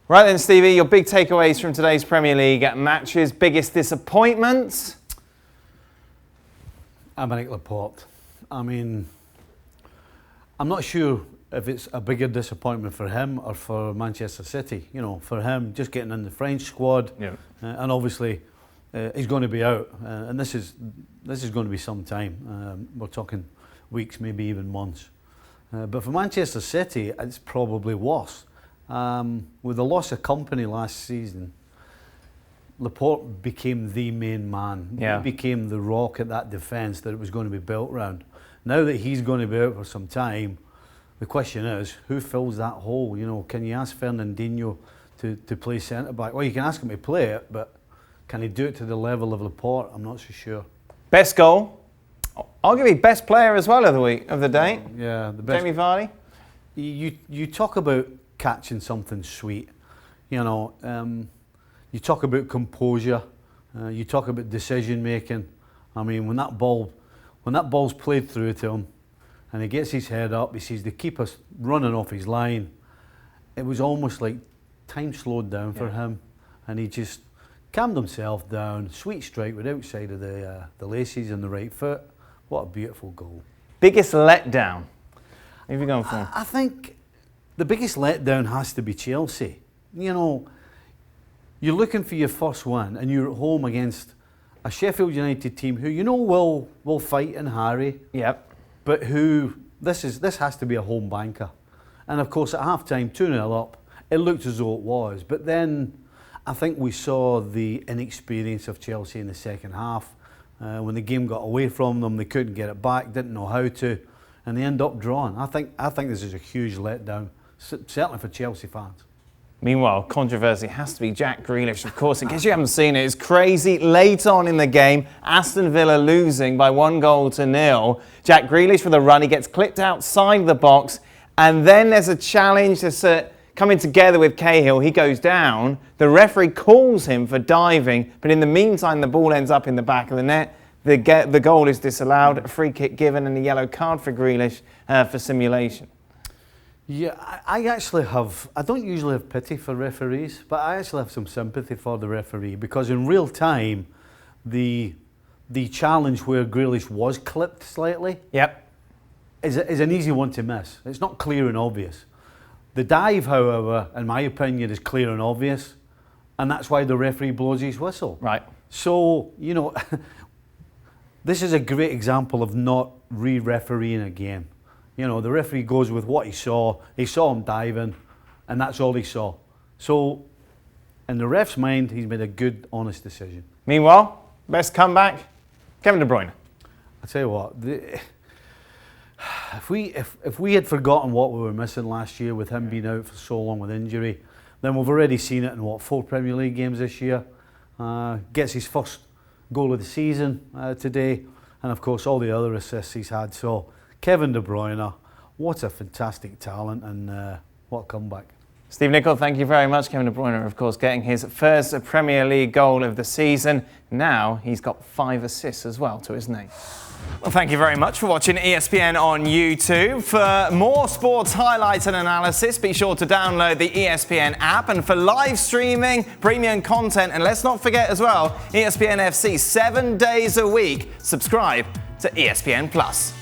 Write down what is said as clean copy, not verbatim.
Right then, Stevie, your big takeaways from today's Premier League matches, biggest disappointments? Aymeric Laporte. I mean, I'm not sure if it's a bigger disappointment for him or for Manchester City. You know, for him, just getting in the French squad, and obviously he's going to be out, and this is going to be some time. We're talking weeks, maybe even months. But for Manchester City, it's probably worse. With the loss of company last season, Laporte became the main man. Yeah. He became the rock at that defence that it was going to be built around. Now that he's going to be out for some time, the question is, who fills that hole? You know, can you ask Fernandinho to play centre-back? Well, you can ask him to play it, but can he do it to the level of Laporte? I'm not so sure. Best goal? Arguably best player as well of the day. Yeah, the best. Jamie Vardy? You talk about catching something sweet, you know. You talk about composure. You talk about decision making. I mean, when that ball's played through to him, and he gets his head up, he sees the keeper running off his line. It was almost like time slowed down for him, and he just calmed himself down. Sweet strike with outside of the laces and the right foot. What a beautiful goal. Biggest letdown? Who have you gone for? I think the biggest letdown has to be Chelsea. You know, you're looking for your first win, and you're at home against a Sheffield United team who you know will fight and harry. Yep. But who this has to be a home banker. And of course, at half-time, 2-0 up, it looked as though it was. But then I think we saw the inexperience of Chelsea in the second half. When the game got away from them, they couldn't get it back, didn't know how to, and they end up drawing. I think this is a huge letdown, certainly for Chelsea fans. Meanwhile, controversy has to be Jack Grealish, of course. In case you haven't seen it, it's crazy. Late on in the game, Aston Villa losing by 1-0. Jack Grealish with a run, he gets clipped outside the box, and then there's a challenge that's coming together with Cahill. He goes down. The referee calls him for diving, but in the meantime, the ball ends up in the back of the net. The goal is disallowed, a free kick given, and a yellow card for Grealish for simulation. Yeah, I don't usually have pity for referees, but I actually have some sympathy for the referee, because in real time, the challenge where Grealish was clipped slightly is an easy one to miss. It's not clear and obvious. The dive, however, in my opinion, is clear and obvious, and that's why the referee blows his whistle. Right. So, you know, this is a great example of not re-refereeing a game. You know, the referee goes with what he saw. He saw him diving, and that's all he saw. So, in the ref's mind, he's made a good, honest decision. Meanwhile, best comeback, Kevin De Bruyne. I tell you what, if we had forgotten what we were missing last year with him being out for so long with injury, then we've already seen it in 4 Premier League games this year. Gets his first goal of the season today, and of course all the other assists he's had. So Kevin De Bruyne, what a fantastic talent, and what a comeback. Steve Nicol, thank you very much. Kevin De Bruyne, of course, getting his first Premier League goal of the season. Now he's got 5 assists as well to his name. Well, thank you very much for watching ESPN on YouTube. For more sports highlights and analysis, be sure to download the ESPN app. And for live streaming, premium content, and let's not forget as well, ESPN FC 7 days a week. Subscribe to ESPN+.